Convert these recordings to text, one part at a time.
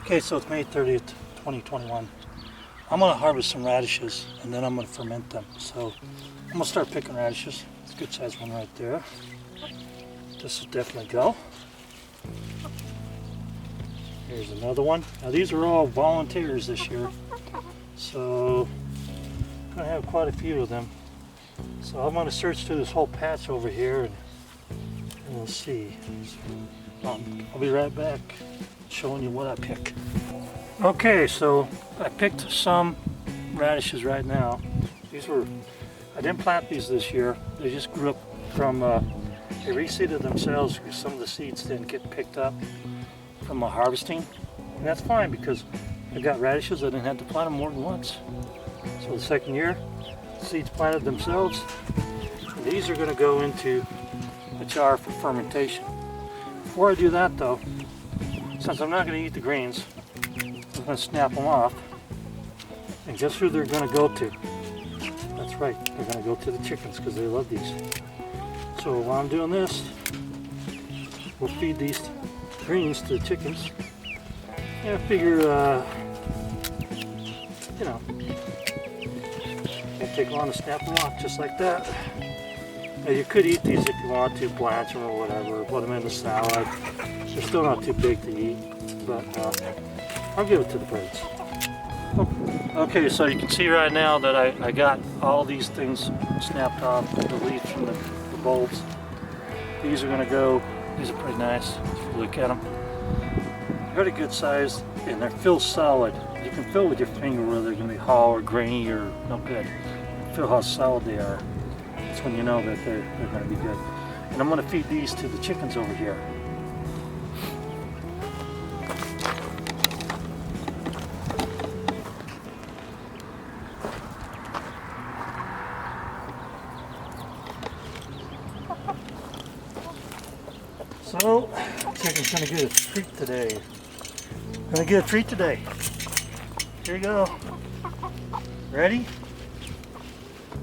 Okay, so it's May 30th, 2021. I'm gonna harvest some radishes and then I'm gonna ferment them. So I'm gonna start picking radishes. It's a good sized one right there. This will definitely go. Here's another one. Now these are all volunteers this year. So I'm gonna have quite a few of them. So I'm gonna search through this whole patch over here and we'll see. I'll be right back showing you what I pick. Okay, so I picked some radishes right now. I didn't plant these this year. They just grew up from, they reseeded themselves because some of the seeds didn't get picked up from my harvesting. And that's fine because I got radishes. I didn't have to plant them more than once. So the second year, the seeds planted themselves. And these are going to go into a jar for fermentation. Before I do that though, since I'm not going to eat the greens, I'm going to snap them off. And guess who they're going to go to? That's right, they're going to go to the chickens because they love these. So while I'm doing this, we'll feed these greens to the chickens. And I figure, you know, can't take long to snap them off just like that. Now you could eat these if you want to, blanch them or whatever, put them in the salad. They're still not too big to eat, but I'll give it to the birds. Okay, so you can see right now that I got all these things snapped off, the leaves from the bulbs. These are going to go, these are pretty nice if you look at them. Pretty good size, and they're filled solid. You can feel with your finger whether they're going to be hollow or grainy or no good. Feel how solid they are. That's when you know that they're going to be good. And I'm going to feed these to the chickens over here. So, chicken's going to get a treat today. Going to get a treat today. Here you go. Ready?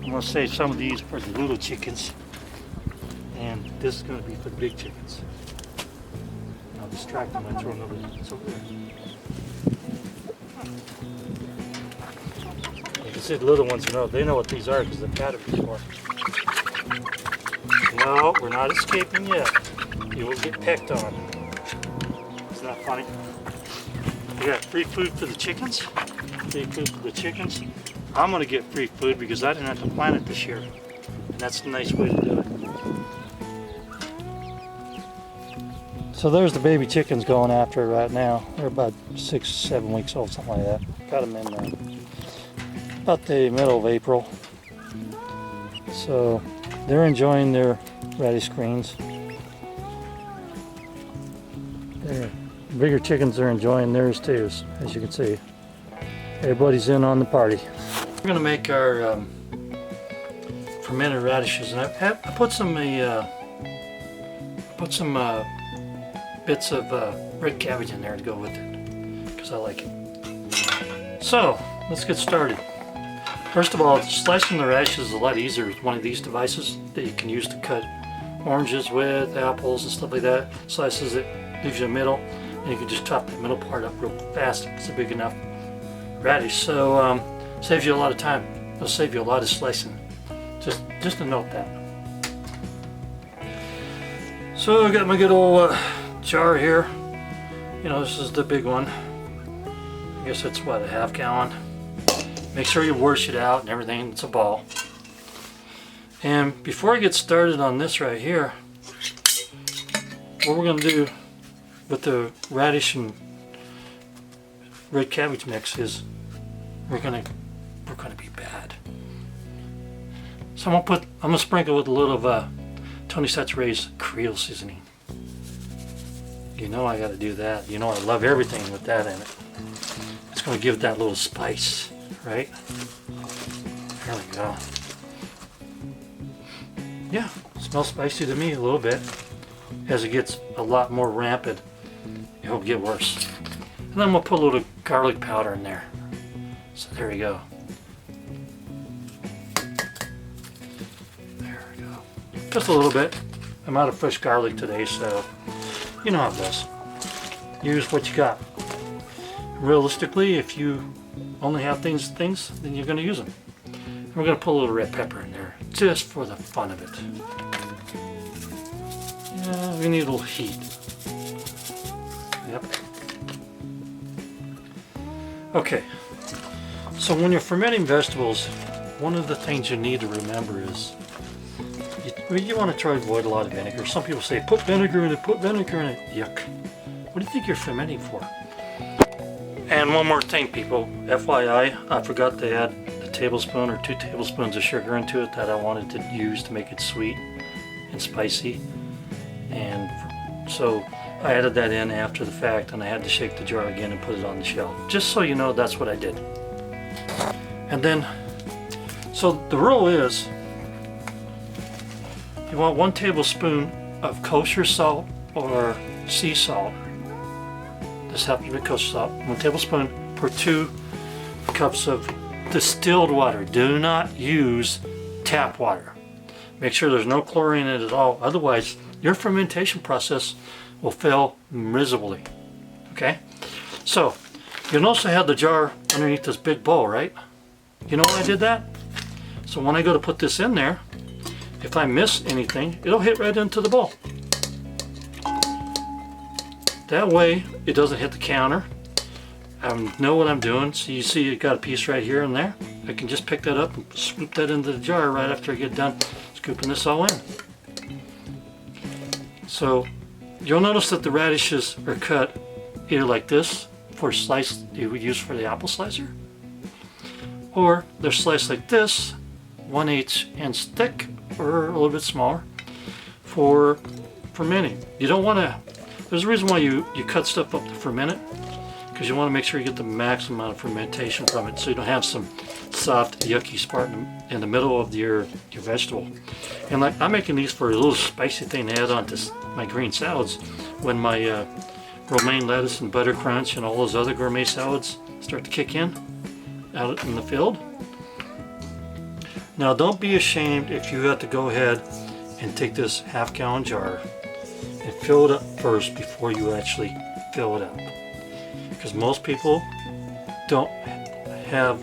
I'm going to save some of these for the little chickens. And this is going to be for the big chickens. I'll distract them by throwing it's over there. You can see the little ones know. They know what these are because they've had it before. No, we're not escaping yet. You will get pecked on. Isn't that funny? We got free food for the chickens. Free food for the chickens. I'm going to get free food because I didn't have to plant it this year. And that's a nice way to do it. So there's the baby chickens going after it right now. They're about 6, 7 weeks old, something like that. Got them in about the middle of April. So they're enjoying their radish greens. The bigger chickens are enjoying theirs too, as you can see. Everybody's in on the party. We're going to make our fermented radishes, and I put some bits of red cabbage in there to go with it because I like it. So let's get started. First of all, slicing the radishes is a lot easier with one of these devices that you can use to cut oranges with, apples and stuff like that. Slices it, leaves you a middle, and you can just chop the middle part up real fast. It's a big enough radish, so saves you a lot of time. It'll save you a lot of slicing. Just to note that. So I got my good old jar here. You know, this is the big one. I guess it's what, a half gallon. Make sure you wash it out and everything. It's a ball. And before I get started on this right here, what we're going to do with the radish and red cabbage mix is we're gonna be bad. So I'm gonna sprinkle with a little of Tony Saturate's Creole seasoning. You know I gotta do that. You know I love everything with that in it. It's gonna give it that little spice, right? There we go. Yeah, smells spicy to me a little bit. As it gets a lot more rampant, it'll get worse. And then I'm gonna put a little garlic powder in there. So there we go. There we go. Just a little bit. I'm out of fresh garlic today, so you know how it goes. Use what you got. realistically, if you only have things, then you're going to use them. And we're going to put a little red pepper in there, just for the fun of it. Yeah, we need a little heat. Yep. Okay. So when you're fermenting vegetables, one of the things you need to remember is you want to try to avoid a lot of vinegar. Some people say, put vinegar in it, put vinegar in it. Yuck. What do you think you're fermenting for? And one more thing, people. FYI, I forgot to add a tablespoon or 2 tablespoons of sugar into it that I wanted to use to make it sweet and spicy. And so I added that in after the fact, and I had to shake the jar again and put it on the shelf. Just so you know, that's what I did. And then, so the rule is, you want 1 tablespoon of kosher salt or sea salt. This happens to be kosher salt. 1 tablespoon per 2 cups of distilled water. Do not use tap water. Make sure there's no chlorine in it at all. Otherwise, your fermentation process will fail miserably. Okay? So, you'll notice I had the jar underneath this big bowl, right? You know why I did that? So when I go to put this in there, if I miss anything, it'll hit right into the bowl. That way, it doesn't hit the counter. I know what I'm doing. So you see it got a piece right here and there. I can just pick that up and swoop that into the jar right after I get done scooping this all in. So you'll notice that the radishes are cut either like this for slice you would use for the apple slicer, or they're sliced like this, 1/8 inch thick or a little bit smaller for fermenting. You don't want to, there's a reason why you cut stuff up to ferment it, because you want to make sure you get the maximum amount of fermentation from it, so you don't have some soft yucky part in the middle of your vegetable. And like, I'm making these for a little spicy thing to add on to my green salads when my romaine lettuce and butter crunch and all those other gourmet salads start to kick in out in the field. Now don't be ashamed if you have to go ahead and take this half-gallon jar and fill it up first before you actually fill it up, because most people don't have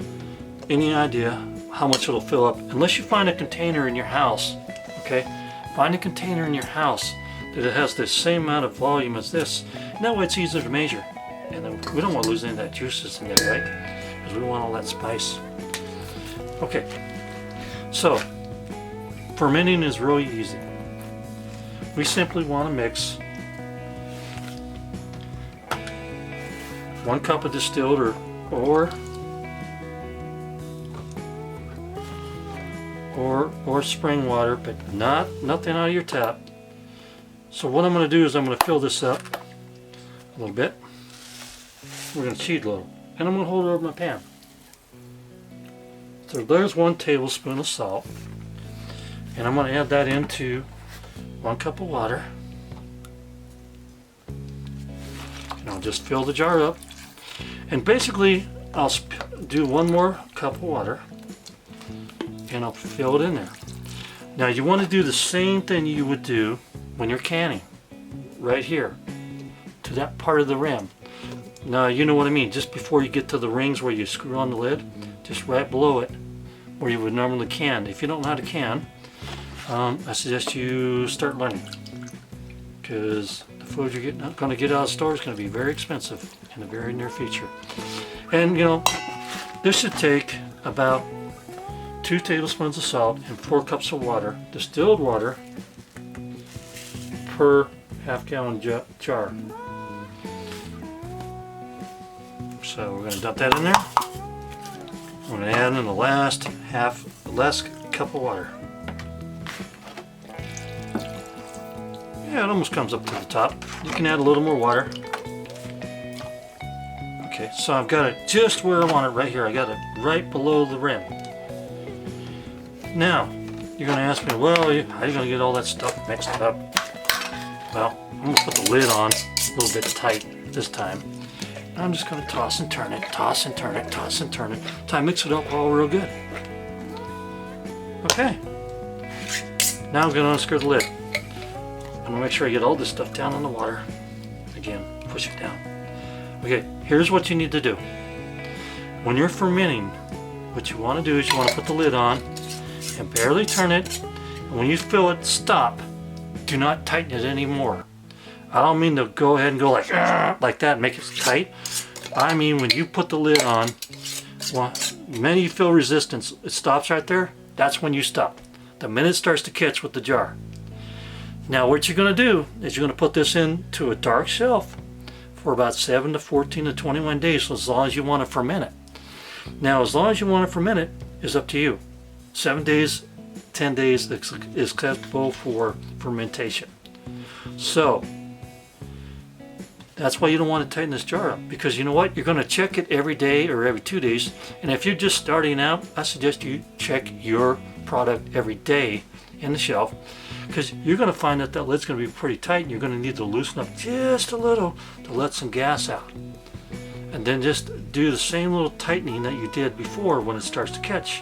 any idea how much it'll fill up unless you find a container in your house. Okay, find a container in your house that it has the same amount of volume as this, and that way it's easier to measure. And then we don't want to lose any of that juices in there, right? Because we want all that spice. Okay, so fermenting is really easy. We simply want to mix 1 cup of distilled or spring water, but nothing out of your tap. So what I'm going to do is I'm going to fill this up a little bit. We're going to cheat a little, and I'm going to hold it over my pan. So there's 1 tablespoon of salt, and I'm going to add that into 1 cup of water, and I'll just fill the jar up. And basically, I'll do 1 more cup of water, and I'll fill it in there. Now you want to do the same thing you would do when you're canning, right here, to that part of the rim. Now you know what I mean, just before you get to the rings where you screw on the lid, just right below it, where you would normally can. If you don't know how to can, I suggest you start learning, because the food you're going to get out of the store is going to be very expensive in the very near future. And you know, this should take about 2 tablespoons of salt and 4 cups of water, distilled water, per half-gallon jar. So we're going to dump that in there. I'm going to add in the last cup of water. Yeah, it almost comes up to the top. You can add a little more water. Okay, so I've got it just where I want it, right here. I got it right below the rim. Now, you're going to ask me, well, how are you going to get all that stuff mixed up? Well, I'm going to put the lid on a little bit tight this time. And I'm just going to toss and turn it, toss and turn it, toss and turn it, until I mix it up all real good. Okay. Now I'm going to unscrew the lid. I'm going to make sure I get all this stuff down in the water. Again, push it down. Okay, here's what you need to do. When you're fermenting, what you want to do is you want to put the lid on and barely turn it. And when you feel it stop, do not tighten it anymore. I don't mean to go ahead and go like that and make it tight. I mean when you put the lid on, well, the minute you feel resistance, it stops right there. That's when you stop. The minute it starts to catch with the jar. Now what you're going to do is you're going to put this into a dark shelf for about 7 to 14 to 21 days, as long as you want to ferment it. Now as long as you want to ferment it is up to you. 7 days, 10 days is acceptable for fermentation. So that's why you don't want to tighten this jar up, because you know what, you're going to check it every day or every 2 days. And if you're just starting out, I suggest you check your product every day in the shelf, because you're going to find that that lid's going to be pretty tight and you're going to need to loosen up just a little to let some gas out. And then just do the same little tightening that you did before when it starts to catch.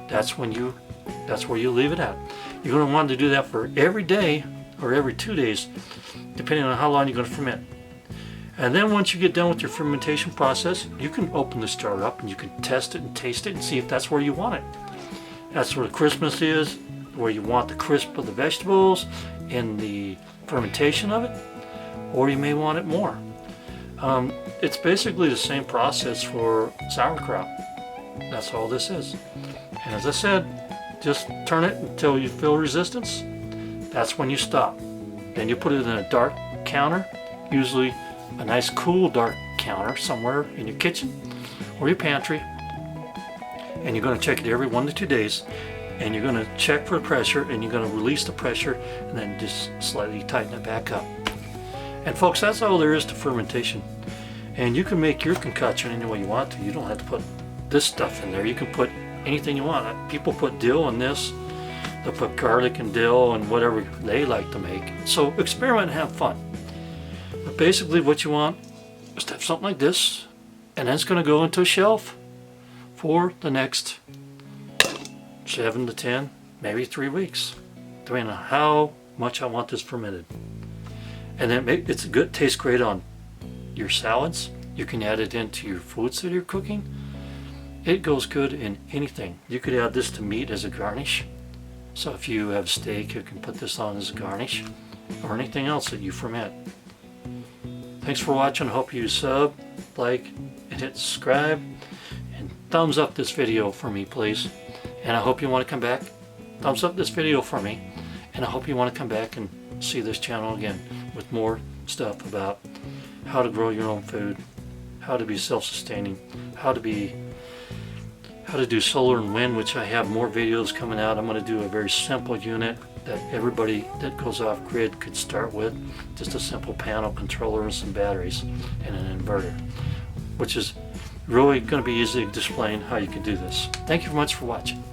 That's where you leave it at. You're going to want to do that for every day or every 2 days, depending on how long you're going to ferment. And then once you get done with your fermentation process, you can open this jar up and you can test it and taste it and see if that's where you want it. That's where the crispness is, where you want the crisp of the vegetables in the fermentation of it, or you may want it more. It's basically the same process for sauerkraut. That's all this is. And as I said, just turn it until you feel resistance. That's when you stop. Then you put it in a dark counter, usually a nice cool dark counter somewhere in your kitchen or your pantry. And you're going to check it every 1 to 2 days. And you're going to check for pressure, and you're going to release the pressure and then just slightly tighten it back up. And folks, that's all there is to fermentation. And you can make your concoction any way you want to. You don't have to put this stuff in there. You can put anything you want. People put dill in this. They'll put garlic and dill and whatever they like to make. So experiment and have fun. But basically what you want is to have something like this, and then it's going to go into a shelf for the next 7 to 10, maybe 3 weeks, depending on how much I want this fermented. And then it's good, tastes great on your salads. You can add it into your foods that you're cooking. It goes good in anything. You could add this to meat as a garnish. So if you have steak, you can put this on as a garnish, or anything else that you ferment. Thanks for watching. I hope you sub, like, and hit subscribe, and thumbs up this video for me, please. And I hope you want to come back. Thumbs up this video for me, and I hope you want to come back and see this channel again with more stuff about how to grow your own food, how to be self-sustaining, how to do solar and wind, which I have more videos coming out. I'm going to do a very simple unit that everybody that goes off grid could start with. Just a simple panel controller and some batteries and an inverter, which is really going to be easy to explain how you can do this. Thank you very much for watching.